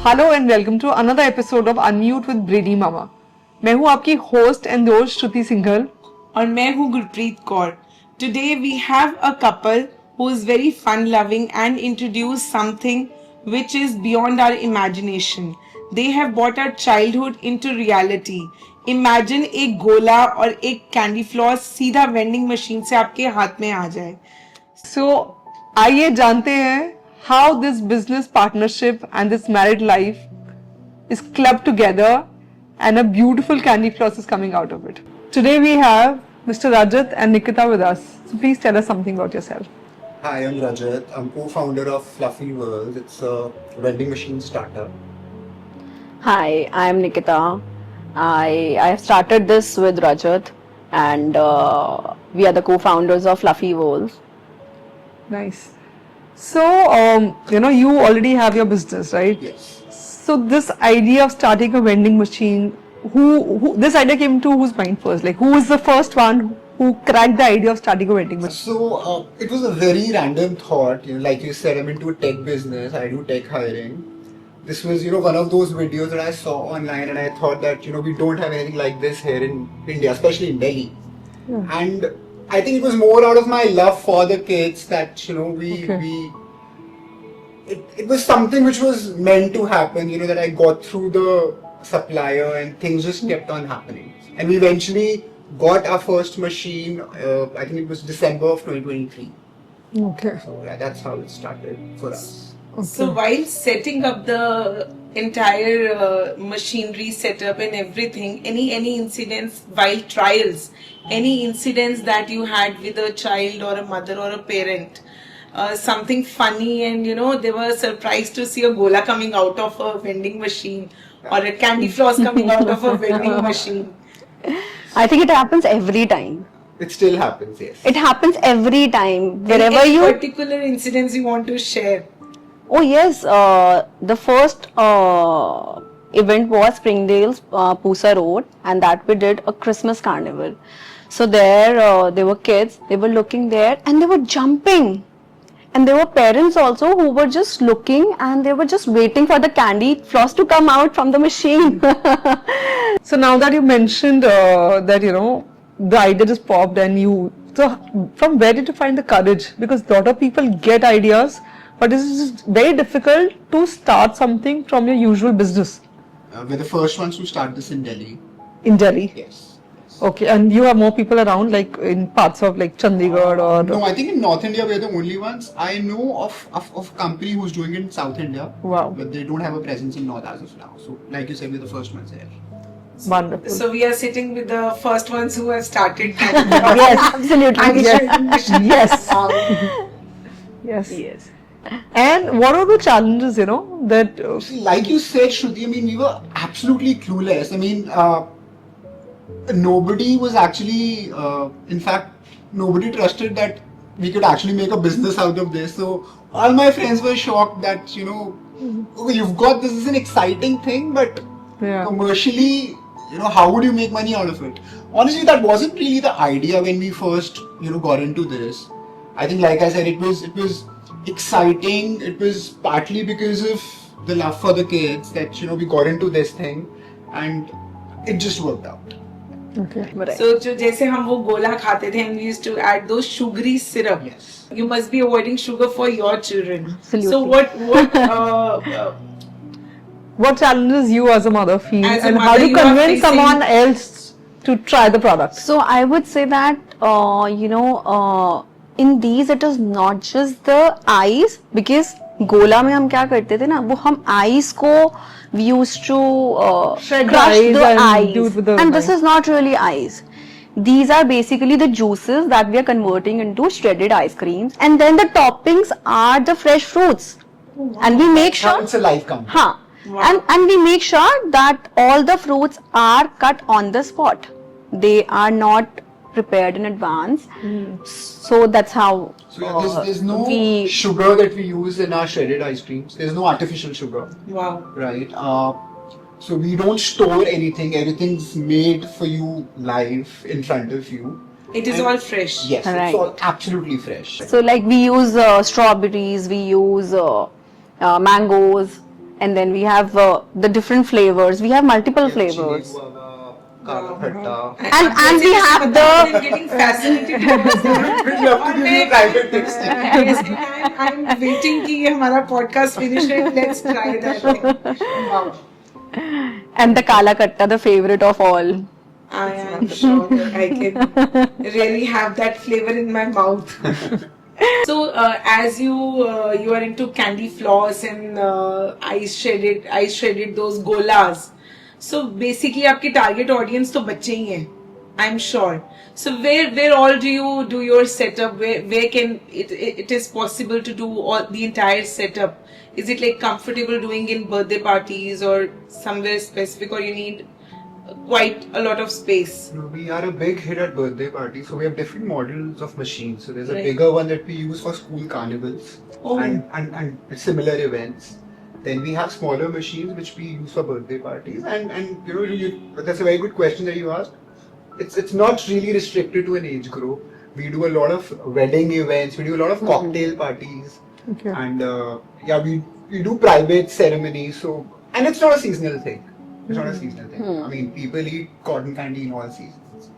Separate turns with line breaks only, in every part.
Hello and welcome to another episode of unmute with ब्रेडी मामा। मैं हूं आपकी होस्ट एंड दोस्त श्रुति सिंघल
और मैं हूं Gurpreet Kaur. Today we have a couple who is very fun loving and introduce something which is beyond our imagination. They have brought our childhood into reality. Imagine एक गोला और एक कैंडी फ्लॉस सीधा वेंडिंग मशीन से आपके हाथ में आ जाए।
सो आइए जानते हैं how this business partnership and this married life is clubbed together and a beautiful candy floss is coming out of it. Today we have Mr. Rajat and Nikita with us. So please tell us something about yourself.
Hi, I'm Rajat. I'm co-founder of Fluffy World. It's a vending machine startup.
Hi, I'm Nikita. I have started this with Rajat, and we are the co-founders of Fluffy World.
Nice. So, you already have your business, right?
Yes.
So this idea of starting a vending machine, who this idea came to whose mind first? Like, who was the first one who cracked the idea of starting a vending machine?
So it was a very random thought. Like you said, I'm into tech business. I do tech hiring. This was, one of those videos that I saw online, and I thought that, we don't have anything like this here in India, especially in Delhi.
Yeah.
And I think it was more out of my love for the kids that, it was something which was meant to happen, that I got through the supplier and things just kept on happening. And we eventually got our first machine, I think it was December of 2023.
Okay.
So yeah, that's how it started for us.
So while setting up the entire machinery setup and everything, any incidents while trials, any incidents that you had with a child or a mother or a parent, something funny, and they were surprised to see a gola coming out of a vending machine or a candy floss coming out of a vending machine.
I think it happens every time.
It still happens, yes.
It happens every time. Wherever
Any
you.
particular incidents you want to share?
Oh yes, the first event was Springdale's Pusa Road, and that we did a Christmas carnival. So there were kids. They were looking there, and they were jumping. And there were parents also who were just looking, and they were just waiting for the candy floss to come out from the machine.
So now that you mentioned that the idea just popped so from where did you find the courage? Because a lot of people get ideas, but it is very difficult to start something from your usual business.
We're the first ones to start this in Delhi.
In Delhi?
Yes.
Okay, and you have more people around, like in parts of like Chandigarh or...
No, I think in North India we're the only ones. I know of a company who's doing it in South India.
Wow.
But they don't have a presence in North as of now. So like you said, we're the first ones there.
Wonderful.
So we are sitting with the first ones who have started.
Yes, absolutely.
Yes. Yes.
Yes.
And what are the challenges, that...
See, like you said, Shruti, I mean, we were absolutely clueless. I mean, nobody was actually, in fact, nobody trusted that we could actually make a business out of this. So all my friends were shocked that, okay, you've got this is an exciting thing, but
Yeah.
commercially, how would you make money out of it? Honestly, that wasn't really the idea when we first, got into this. I think, like I said, it was exciting. It was partly because of the love for the kids that, we got into this thing, and it just worked out.
Okay.
Right.
So जो जैसे हम वो गोला खाते थे, and we used to add those sugary syrup.
Yes.
You must be avoiding sugar for your children.
Absolutely.
So what
What challenges you as a mother feel,
As a
and how
mother,
do you
you are
convince
facing-
someone else to try the product?
So I would say that in these it is not just the ice, because गोला में हम क्या करते थे ना, वो हम ice को we used to
Shred
crush
ice
the
and
ice,
do it with the
and this
knife.
is not really ice. These are basically the juices that we are converting into shredded ice creams, and then the toppings are the fresh fruits, and we make
Now
sure.
it's a live company.
Huh.
Wow.
And we make sure that all the fruits are cut on the spot. They are not prepared in advance. So that's how
So yeah, there's no
we
sugar that we use in our shredded ice creams. There's no artificial sugar,
wow.
right? So we don't store anything. Everything's made for you live in front of you.
It is all fresh.
Yes,
Right.
it's all absolutely fresh.
so like we use strawberries, we use mangoes, and then we have the different flavors. We have multiple flavors.
Kala Khatta.
And we have
I'm
the
getting fascinated.
We'd love to give you a private text.
Yes, I'm waiting कि ये हमारा podcast finish it. Let's try that. Wow.
and the Kala Katta, the favorite of all.
I am sure that I can really have that flavor in my mouth. So, as you are into candy floss and ice shredded those golas. So basically, आपके target audience तो बच्चे ही हैं. I'm sure. So where all do you do your setup? Where can it is possible to do all the entire setup? Is it like comfortable doing in birthday parties or somewhere specific, or you need quite a lot of space?
No, we are a big hit at birthday parties, so we have different models of machines. So there's a
Right.
bigger one that we use for school carnivals
Oh.
and similar events. Then we have smaller machines which we use for birthday parties, and that's a very good question that you asked. It's not really restricted to an age group. We do a lot of wedding events, we do a lot of cocktail parties,
Okay.
and we do private ceremonies. So, and it's not a seasonal thing. It's not a seasonal thing. I mean, people eat cotton candy in all seasons.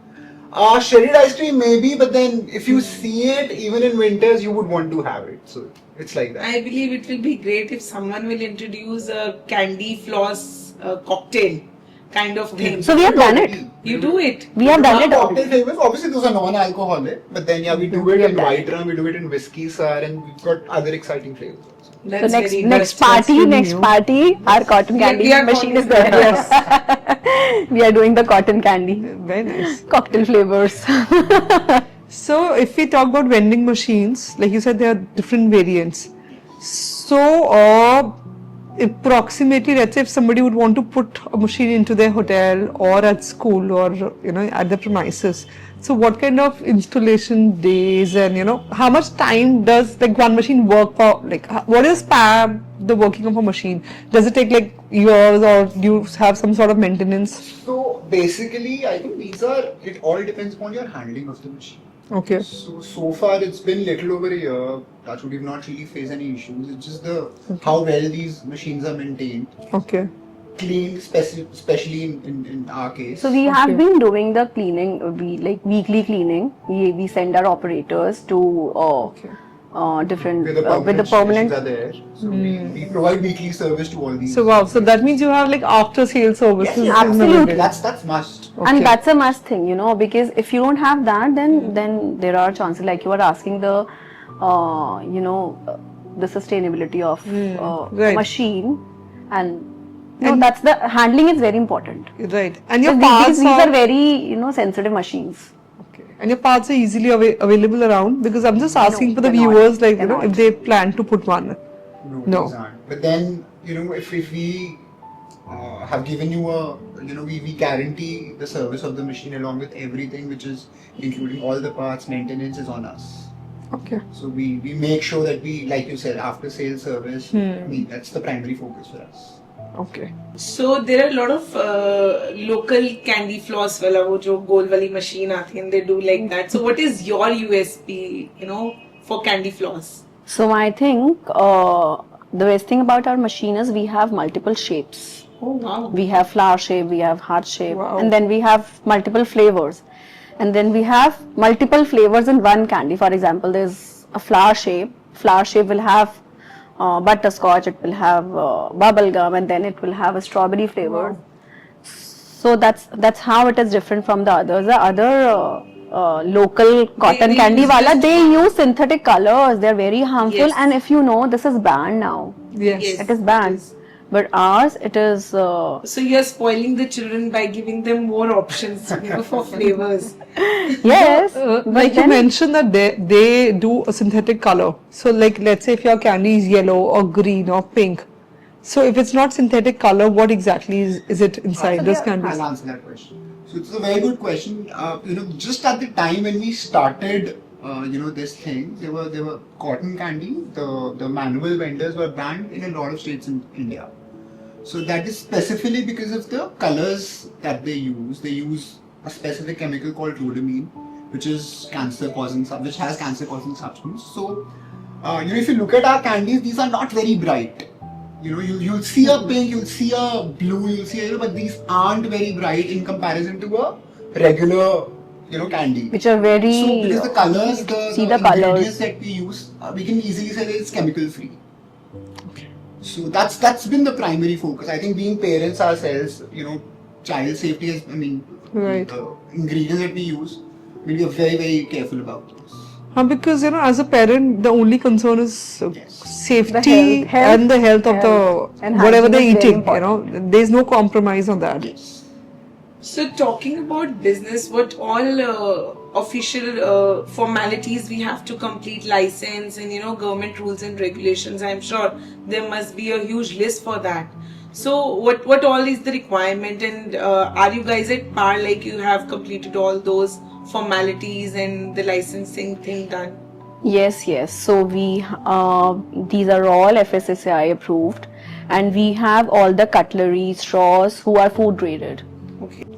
Shredded ice cream maybe, but then if you see it even in winters, you would want to have it. So it's like that.
I believe it will be great if someone will introduce a candy floss cocktail kind of thing.
So we have done it.
You do it.
We have done it
Cocktail
already.
flavors. Obviously, those are non-alcoholic, but then we do it in white rum, we do it in whiskey sour, and we've got other exciting flavors also.
That's
So
very
next
that's really
party,
new.
our cotton candy
we are
machine is
cotton
there. We are doing the cotton candy
Very nice.
cocktail flavors.
So, if we talk about vending machines, like you said, there are different variants. So, approximately, let's say if somebody would want to put a machine into their hotel or at school or at the premises, so what kind of installation days and how much time does like one machine work for? Like, what is the working of a machine? Does it take like years, or do you have some sort of maintenance?
So basically, I think it all depends upon your handling of the machine.
Okay.
So far it's been little over a year. That's what we've not really faced any issues. It's just how well these machines are maintained,
Okay.
cleaned, especially in our case.
So we have
Okay.
been doing the cleaning, weekly cleaning. We send our operators to different
where the
with the
stations
permanent.
are there. So we provide weekly service to all these.
So wow, so that means you have like after sales services.
Yes,
Absolutely.
That's must.
Okay.
And that's a must thing, because if you don't have that, then there are chances, like you are asking the the sustainability of
right.
machine, and
And-
that's the handling is very important.
Right. And your
Because
parts
these are very sensitive machines.
okay. And your parts are easily available around, because I'm just asking for the
they're not.
viewers, like
They're not.
if they plan to put one. No.
These aren't. But then if we have given you we guarantee the service of the machine along with everything, which is including all the parts, maintenance is on us.
Okay.
So we make sure that we, like you said, after sales service, that's the primary focus for us.
Okay.
So there are a lot of local candy floss वाला वो जो गोल वाली machine आती है, and they do like that. So what is your USP, for candy floss?
So I think the best thing about our machine is we have multiple shapes.
Oh wow.
We have flower shape, we have heart shape,
Wow.
and then we have multiple flavors. And then we have multiple flavors in one candy. For example, there's a flower shape. Flower shape will have butterscotch, it will have bubble gum, and then it will have a strawberry flavor. So that's how it is different from the others. The other local cotton
they
candy
use
wala,
just-
they use synthetic colors. They're very harmful.
Yes.
And if you know, this is banned now.
Yes.
Yes.
It is banned. But ours, it is.
So you're spoiling the children by giving them more options, for flavors.
Yes.
Like
but
you
then-
mentioned that they do a synthetic color. So like let's say if your candy is yellow or green or pink. So if it's not synthetic color, what exactly is it inside this candy?
I'll answer that question. So it's a very good question. Just at the time when we started, this thing, there were cotton candy. The manual vendors were banned in a lot of states in India. So that is specifically because of the colors that they use. They use a specific chemical called rhodamine, which has cancer-causing substance. So, if you look at our candies, these are not very bright. you'll see a pink, you'll see a blue, you'll see a yellow, but these aren't very bright in comparison to a regular, candy.
Which are very.
So because the colors,
See
the
the colours.
ingredients that we use, we can easily say that it's chemical free. So that's been the primary focus. I think being parents ourselves, child safety is,
Right.
the ingredients that we use, we are very, very careful about those.
Because as a parent, the only concern is
Yes.
safety
health,
and the health of
and
the whatever
hygiene
they're
is very
eating.
important.
There's no compromise on that.
Yes.
So talking about business, what all official formalities we have to complete, license and government rules and regulations. I'm sure there must be a huge list for that. So what all is the requirement, and are you guys at par? Like you have completed all those formalities and the licensing thing done?
Yes. So we these are all FSSAI approved, and we have all the cutlery, straws who are food graded.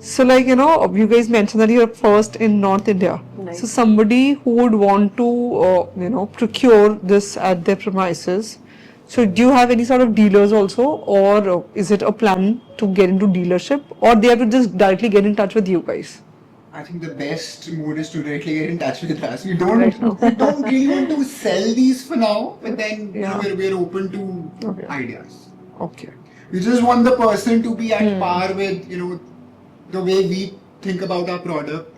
So, you guys mentioned that you're first in North India.
Right.
So, somebody who would want to, procure this at their premises. So, do you have any sort of dealers also, or is it a plan to get into dealership, or they have to just directly get in touch with you guys?
I think the best mode is to directly get in touch with us. We don't really want to sell these for now, but then we're open to ideas.
Okay.
We just want the person to be at par with the way we think about our product.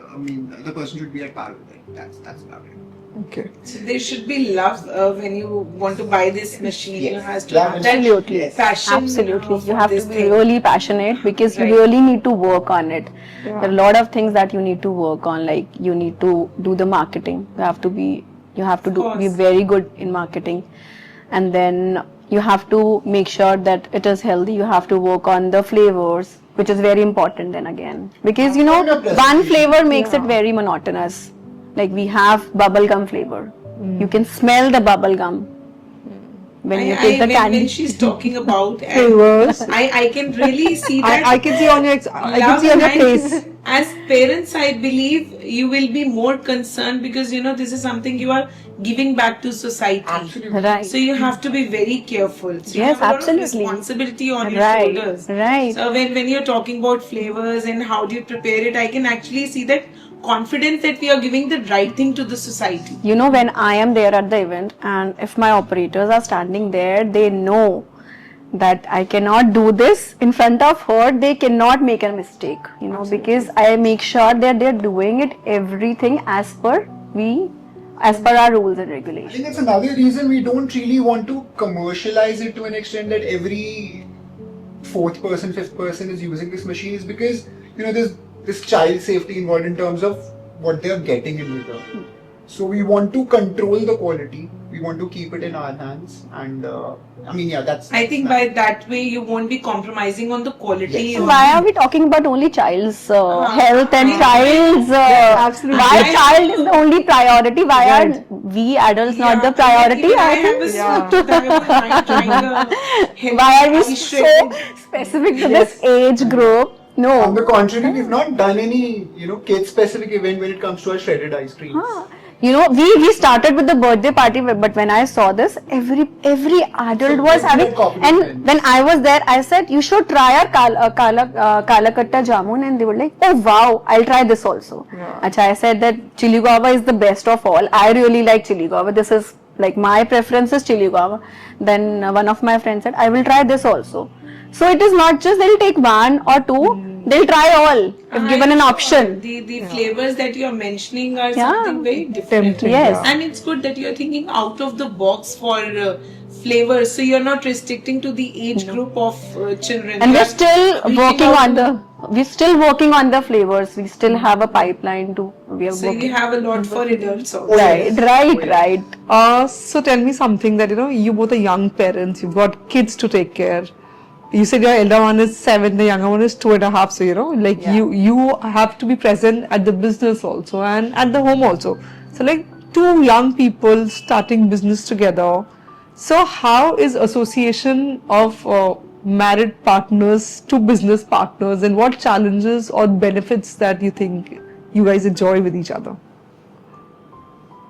The person should be at par with it. That's about it.
Okay.
So there should be love when you want to buy this machine.
Yes.
You has to
Love
have
Absolutely.
that passion.
Absolutely.
for
You have to
this
be
thing.
really passionate because you
Right.
really need to work on it. There are a lot of things that you need to work on, like you need to do the marketing. You have to be be very good in marketing. And then you have to make sure that it is healthy. You have to work on the flavors, which is very important then again. Because
Kind of
one
presentation.
flavor makes it very monotonous. Like we have bubble gum flavor. You can smell the bubble gum when you take the candy.
When she's talking about
Flavors.
I can really see that.
I can see on your I can see on your
and
face.
As parents, I believe you will be more concerned because this is something you are giving back to society.
Absolutely.
Right.
So you have to be very careful. So you
Yes,
have a lot
absolutely.
of responsibility on your
Right,
shoulders.
right.
So when you're talking about flavors and how do you prepare it, I can actually see that confidence that we are giving the right thing to the society.
When I am there at the event and if my operators are standing there, they know that I cannot do this in front of her. They cannot make a mistake, because I make sure that they're doing it everything as per our rules and
I
regulations.
think that's another reason we don't really want to commercialize it to an extent that every fourth person, fifth person is using this machine, is because there's this child safety involved in terms of what they're getting in return. So we want to control the quality. We want to keep it in our hands, and that's.
I think by that way you won't be compromising on the quality.
Yes.
So why are we talking about only child's health and
I-
child's?
absolutely.
Why
I-
child is the only priority? Why
Right.
are we adults not the
Yeah,
priority?
even I
I
have
think.
a
Yeah.
trying
Why are we so specific to this age group?
On
No.
the contrary, we've not done any kid-specific event when it comes to our shredded ice creams.
We started with the birthday party, but when I saw this, every adult
So
was
we
having,
had copied
and
trends.
when I was there, I said you should try our kala katta jamun, and they were like, oh wow, I'll try this also.
Yeah.
Acha, I said that chili guava is the best of all. I really like chili guava. This is like my preference is chili guava. Then one of my friends said, I will try this also. So it is not just they'll take one or two, they'll try all if given an option.
The flavors that you are mentioning are
Yeah.
something very different.
Tempting,
Yes.
yeah.
And it's good that you're thinking out of the box for flavors, so you're not restricting to the age group of children.
And
You
we're
are
still
reaching
working
out
on
to-
we're still working on the flavors. We still have a pipeline we are
So you
working.
have a lot for adults also.
Right.
So tell me something that you both are young parents, you've got kids to take care. You said your elder one is 7, the younger one is 2.5. So you have to be present at the business also and at the home also. So like two young people starting business together. So how is association of married partners to business partners, and what challenges or benefits that you think you guys enjoy with each other?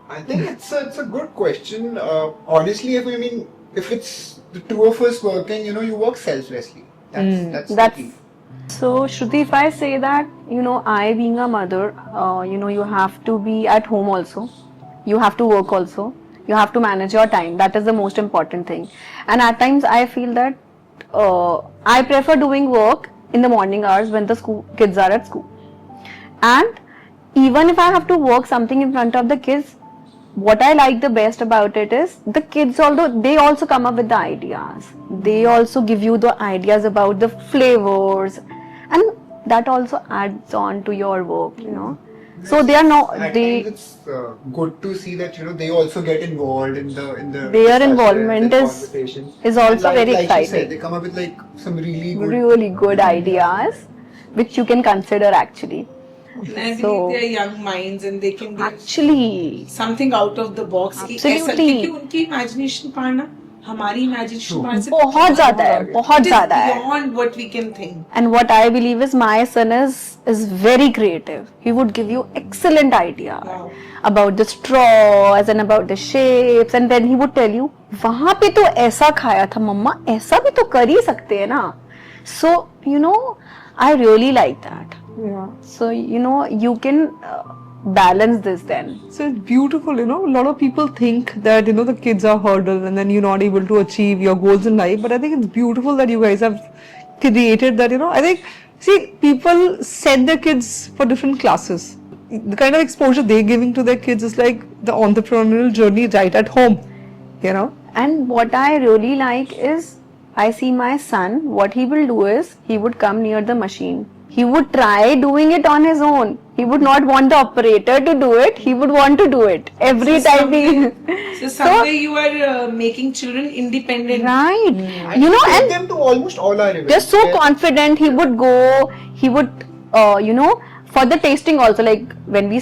I think it's a good question. Honestly, if it's the two of us working, you work selflessly. That's the
That's
key.
so, Shruti, if I say that, I being a mother, you have to be at home also, you have to work also, you have to manage your time. That is the most important thing. And at times, I feel that I prefer doing work in the morning hours when the kids are at school. And even if I have to work something in front of the kids, what I like the best about it is the kids, although they also come up with the ideas, they also give you the ideas about the flavors, and that also adds on to your work. So they are not
At
they
times it's good to see that they also get involved in the
their
discussions
involvement
and
is
conversations.
is also
And
very
like you
exciting.
said, they come up with like some
Really good ideas, which you can consider actually.
And I believe
So-
they are young minds and they can give
Actually,
something out of the box.
Absolutely.
ऐसा- क्योंकि उनकी imagination पार ना हमारी imagination पार से
बहुत ज्यादा है, बहुत
It is
ज्यादा है.
beyond what we can think.
And what I believe is my son is very creative. He would give you excellent ideas
Wow.
about the straws and about the shapes, and then he would tell you, वहाँ पे तो ऐसा खाया था मम्मा, ऐसा भी तो कर ही सकते हैं ना. So I really like that.
Yeah.
So you can balance this then.
So it's beautiful, a lot of people think that, the kids are hurdle and then you're not able to achieve your goals in life. But I think it's beautiful that you guys have created that, I think, see, people send their kids for different classes. The kind of exposure they're giving to their kids is like the entrepreneurial journey right at home,
And what I really like is, I see my son, what he will do is, he would come near the machine. He would try doing it on his own. He would not want the operator to do it. He would want to do it. Every time he...
So somewhere you are making children independent.
Right.
And we take them to almost all our events.
They're so
Where-
confident. He would go, he would, for the tasting also, like when we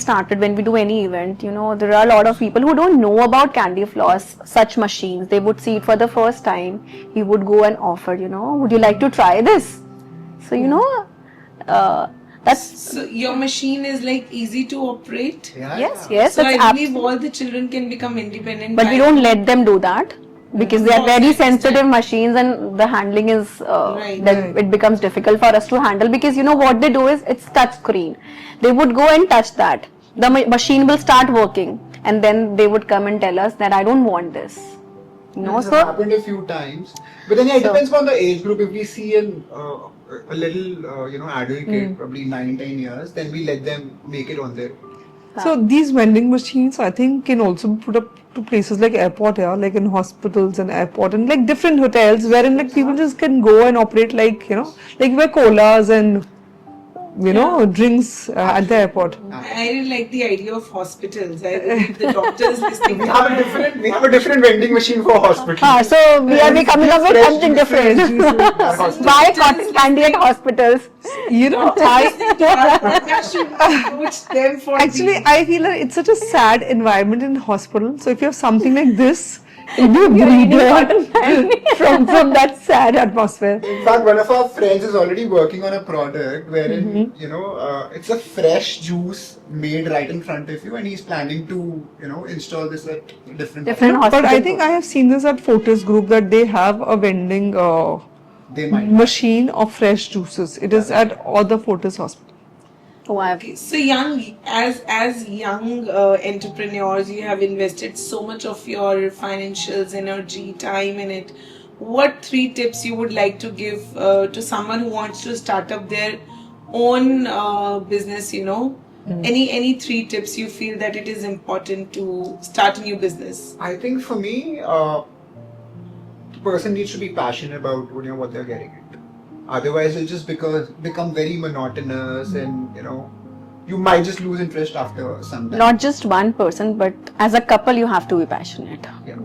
do any event, there are a lot of people who don't know about candy floss, such machines. They would see it for the first time. He would go and offer, would you like to try this? So, that's,
So your machine is like easy to operate.
Yeah,
yes,
yeah.
yes,
So
that's
I believe
absolutely.
all the children can become independent.
But we
by-
don't let them do that because they are very sensitive machines and the handling is
Right.
then it becomes difficult for us to handle, because what they do is it's touch screen. They would go and touch that. The machine will start working and then they would come and tell us that I don't want this.
It's
So
happened a few times, but then it depends on the age group. If we see a little, adult kid, probably 9-10 years, then we let them make it on their own.
So these vending machines, I think, can also be put up to places like airport, like in hospitals and airport and like different hotels, wherein like people just can go and operate like like where colas and drinks at the airport.
I really like the idea of hospitals. I believe the doctors listening.
We have a different vending machine for hospitals.
so we are coming up with
Fresh
something different.
juices.
Buy cotton candy at hospitals.
Approach them for
Actually,
these.
I feel that it's such a sad environment in hospital. So if you have something like this, it'll be a breather from that sad atmosphere.
In fact, one of our friends is already working on a product wherein it's a fresh juice made right in front of you, and he's planning to install this at different
Different
But I
hospital.
think I have seen this at Fortis Group that they have a vending
They might.
machine of fresh juices. It is at all the Fortis hospital.
Oh, I've
Okay, so as young entrepreneurs, you have invested so much of your financials, energy, time in it. What 3 tips you would like to give to someone who wants to start up their own business? Any 3 tips you feel that it is important to start a new business?
I think for me, the person needs to be passionate about what they're getting into. Otherwise, it'll just become very monotonous, and you might just lose interest after some time.
not just one person, but as a couple you have to be passionate.
Yeah.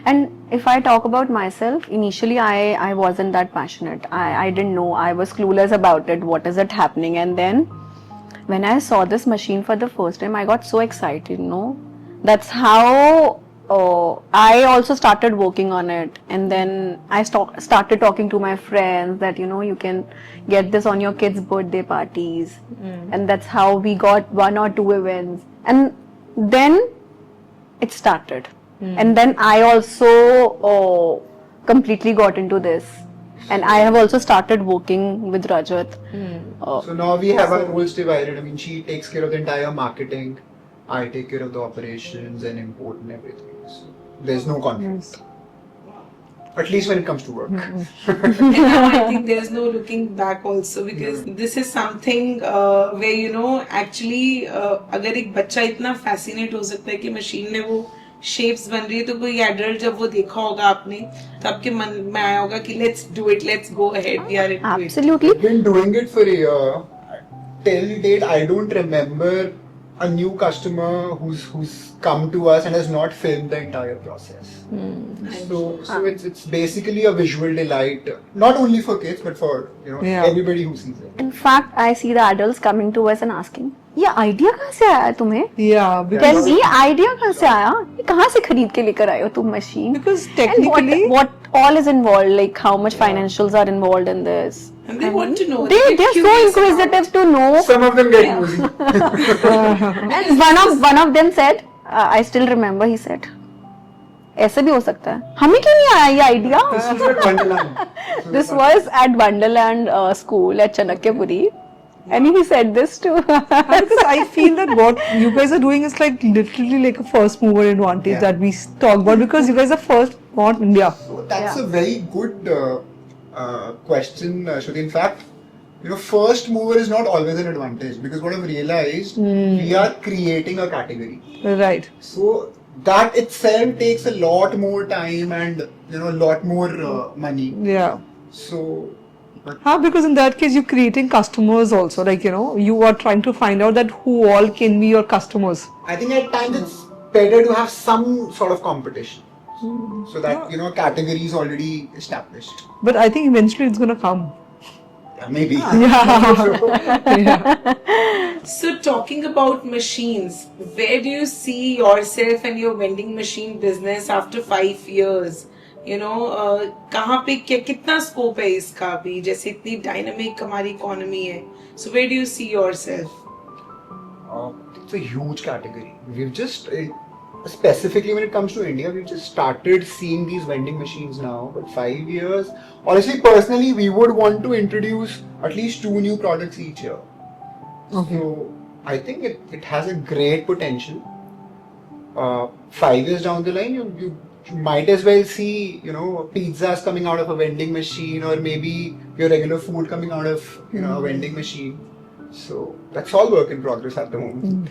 And if I talk about myself, initially I wasn't that passionate. I didn't know. I was clueless about it. What is it happening? And then when I saw this machine for the first time, I got so excited. That's how I also started working on it. And then I started talking to my friends that you can get this on your kids' birthday parties. And that's how we got 1 or 2 events. And then it started. And then I also completely got into this. And I have also started working with Rajat.
So now we have our roles divided. I mean, she takes care of the entire marketing. I take care of the operations and import and everything. So there's no conflict. At least when it comes to work.
And now I think there's no looking back also, because this is something where actually अगर एक बच्चा इतना fascinate हो सकता है कि machine में वो shapes बन रही है, तो कोई adult जब वो देखा होगा आपने, तो आपके मन में आया होगा कि let's do it, let's go ahead, we are into it.
Absolutely.
I've been doing it for a year. Till date, I don't remember a new customer who's come to us and has not filmed the entire process. So it's basically a visual delight, not only for kids but for everybody who sees it.
In fact, I see the adults coming to us and asking, ये idea कहाँ से आया तुम्हें?
Yeah,
Tell
because
me, idea कहाँ से आया? ये कहाँ से खरीद के लेकर आए हो तुम machine?
Because
And
technically-
what all is involved, like how much financials are involved in this.
And they want to know.
They're so
curious about
inquisitive to know.
Some of them get nosy.
And one of them said, I still remember, he said, ऐसे भी हो सकता है. हमें क्यों नहीं आया ये idea?
This was at Wonderland.
This was at Wonderland school at Chanakyapuri. And he said this too.
because I feel that what you guys are doing is like literally like a first mover advantage that we talk about, because you guys are first on India.
That's a very good question, Shruti. In fact, first mover is not always an advantage, because what I've realized, we are creating a category.
Right.
So that itself takes a lot more time and a lot more money.
Yeah.
So
Because in that case you're creating customers also, like you are trying to find out that who all can be your customers.
I think at times it's better to have some sort of competition, so that category is already established.
But I think eventually it's gonna come.
Yeah, maybe.
So talking about machines, where do you see yourself and your vending machine business after 5 years? कहाँ पे कितना scope है इसका अभी, जैसे इतनी dynamic हमारी economy है. So where do you see yourself?
It's a huge category. We've just, specifically when it comes to India, we've just started seeing these vending machines now. But 5 years, honestly, personally, we would want to introduce at least 2 new products each year.
Okay.
So I think it has a great potential. 5 years down the line, you might as well see, pizzas coming out of a vending machine, or maybe your regular food coming out of, a vending machine. So that's all work in progress at the moment.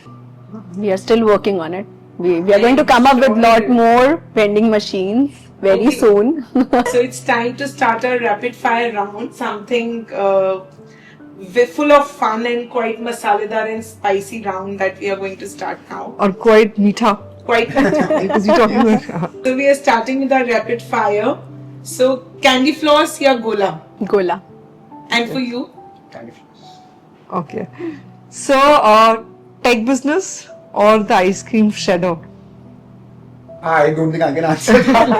We are still working on it. We are going to come up with lot more vending machines very
Okay.
soon.
So it's time to start a rapid fire round, something full of fun and quite masaledar and spicy round that we are going to start now.
Or quite meetha.
Quite
Because you're talking about
So we are starting with our rapid fire. So candy floss ya gola?
Gola.
And for you?
Kind of.
Okay. So tech business or the ice cream shredder?
I don't think I can answer that.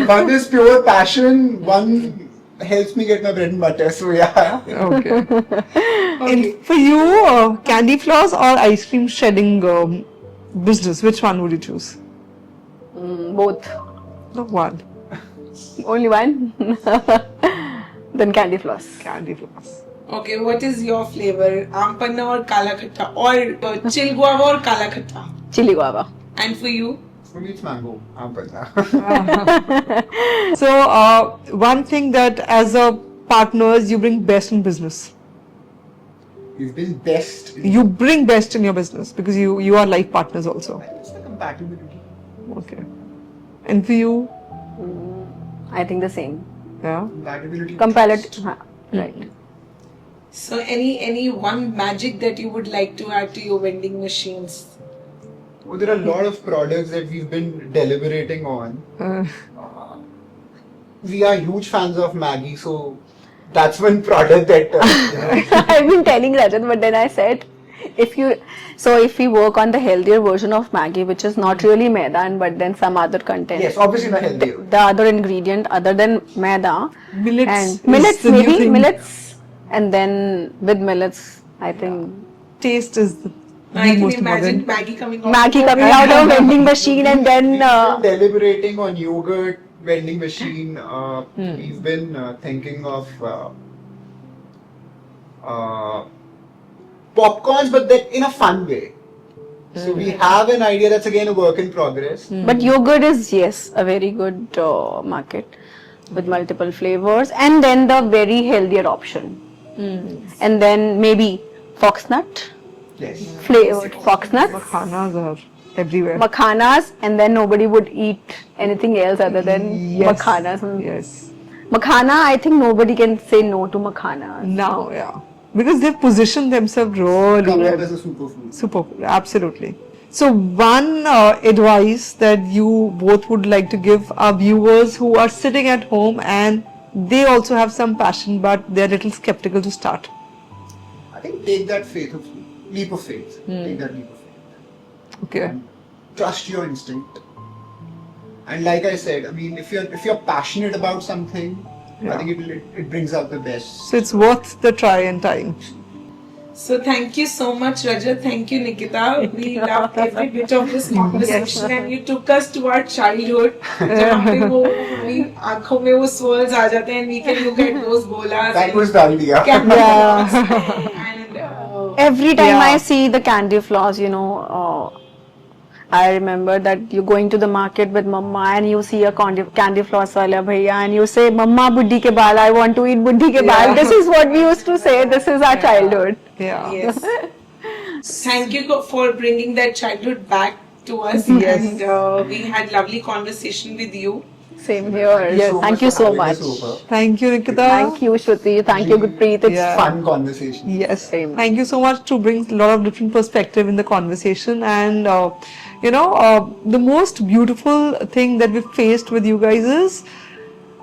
One is pure passion, one helps me get my bread and butter, so yeah.
Okay. And for you, candy floss or ice cream shredding business, which one would you choose?
Both.
The one.
Only one. Then candy floss.
Candy floss.
Okay, what is your flavor? Aam panna or kala khatta? Or chill guava or kala khatta?
Chili guava.
And for you?
For me, it's mango.
So, one thing that as a partners you bring best in business.
You've been best.
You bring best in your business because you are life partners also.
It's the compatibility.
Okay. And for you?
I think the same.
Yeah.
Compatibility.
Comparative. Right.
So any one magic that you would like to add to your vending machines?
Oh, there are a lot of products that we've been deliberating on. We are huge fans of Maggie, so that's one product that
I've been telling Rajat, but then I said, if we work on the healthier version of Maggi, which is not really maida, but then some other content.
yes, obviously not healthy.
The other ingredient other than maida
Millets
and
is
millets,
the new
maybe
thing.
millets, and then with millets, I think
Taste is the
I can
most
imagine
important.
Maggie coming out.
Maggie coming out of a vending machine and then
Deliberating on yogurt vending machine. We've been thinking of popcorns, but that in a fun way. So we have an idea that's again a work in progress.
but yogurt is, yes, a very good market with multiple flavors, and then the very healthier option. And then maybe foxnut,
Yes.
flavored foxnuts,
Makhanas are everywhere.
makhanas, and then nobody would eat anything else other than
Yes.
makhanas.
Yes.
Makhana, I think nobody can say no to makhanas.
Now, yeah. Because they've positioned themselves really
Come up
well.
as a superfood.
Super, absolutely. So, one advice that you both would like to give our viewers who are sitting at home and they also have some passion but they're a little skeptical to start.
I think take that leap of faith. Take that leap of faith.
Okay.
Trust your instinct. And like I said, I mean, if you're passionate about something,
Yeah.
I think it brings out the best.
So, it's worth the try and time.
So thank you so much, Rajat. Thank you, Nikita. We loved every bit of this conversation, and you took us to our childhood. जहाँ पे वो हमारी आँखों में वो swirls आ जाते हैं, and we can look at those bolas.
That was the idea.
And
Every time
Yeah.
I see the candy floss, I remember that you're going to the market with mama and you see a candy floss wala bhaiya and you say, Mama, buddhi ke baal, I want to eat buddhi ke baal. This is what we used to say. This is our childhood.
Yeah.
yes. Thank you for bringing that childhood back to us.
Yes.
And we had lovely conversation with you.
Same here.
Yes.
Thank you so
for
much.
having us over.
Thank you, Nikita.
Thank you, Shruti. Thank you, Gurpreet. It's
Yeah.
Fun conversation.
Yes.
Same.
Thank you so much to bring a lot of different perspective in the conversation. And, the most beautiful thing that we faced with you guys is,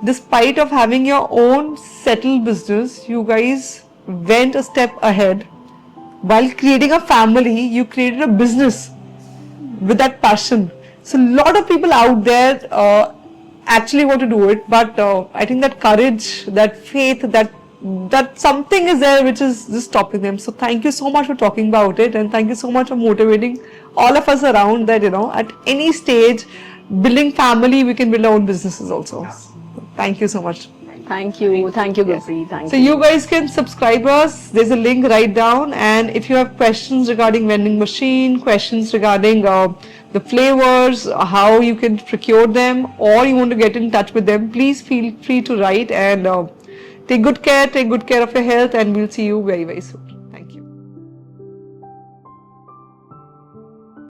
despite of having your own settled business, you guys went a step ahead. While creating a family, you created a business with that passion. So, a lot of people out there actually want to do it, but I think that courage, that faith, that something is there which is just stopping them. So thank you so much for talking about it, and thank you so much for motivating all of us around that, at any stage, building family, we can build our own businesses also. So thank you so much.
Thank you. Thank you, Gurpreet. Thank
So
you.
you guys can subscribe us. There's a link right down, and if you have questions regarding vending machine, questions regarding the flavors, how you can procure them, or you want to get in touch with them, please feel free to write, and take good care of your health, and we'll see you very, very soon.